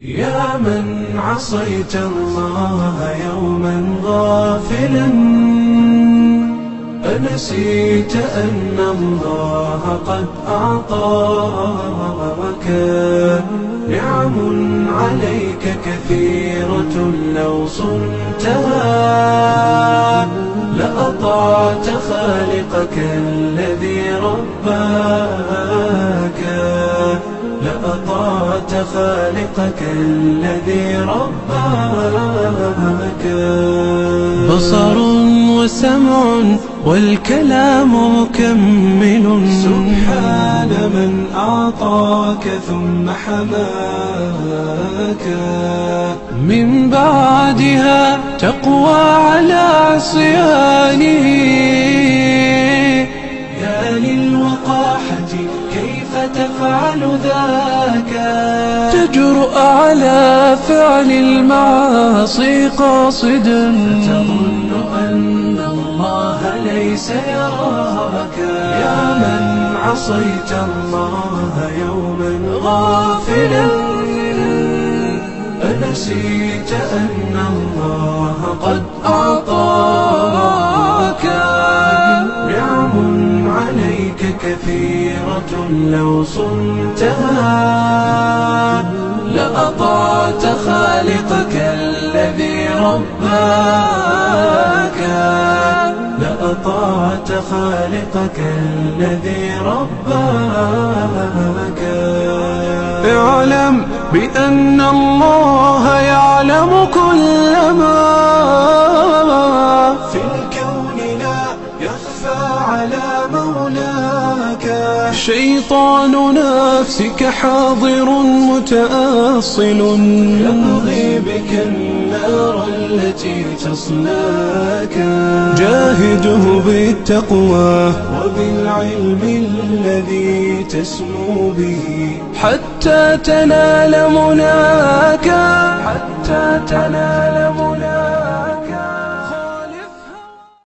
يا من عصيت الله يوما غافلا، أنسيت أن الله قد أعطاك نعم عليك كثيرة، لو صنتها لأطعت خالقك الذي رباك، لأطعت خالقك الذي رباك. بصر وسمع والكلام مكمل، سبحان من أعطاك ثم حماك. من بعدها تقوى على عصيانه، يا للوقاحة كيف تفعل ذاك؟ تجرؤ على فعل المعاصي قاصدا، فتظن أن الله ليس يراك. يا من عصيت الله يوما غافلا، أنسيت أن الله قد أعطاك نعم عليك كثيرة، لو صنتها لأطعت خالقك الذي رباك، لأطعت خالقك الذي رباك. اعلم بأن الله يعلم كل ما في الكون، لا يخفى على مولاك. شيطان نفسك حاضر متأصل، يبغي بك النار التي تصلاك. جاهده بالتقوى وبالعلم الذي تسمو به، حتى تنال مناك، حتى تنال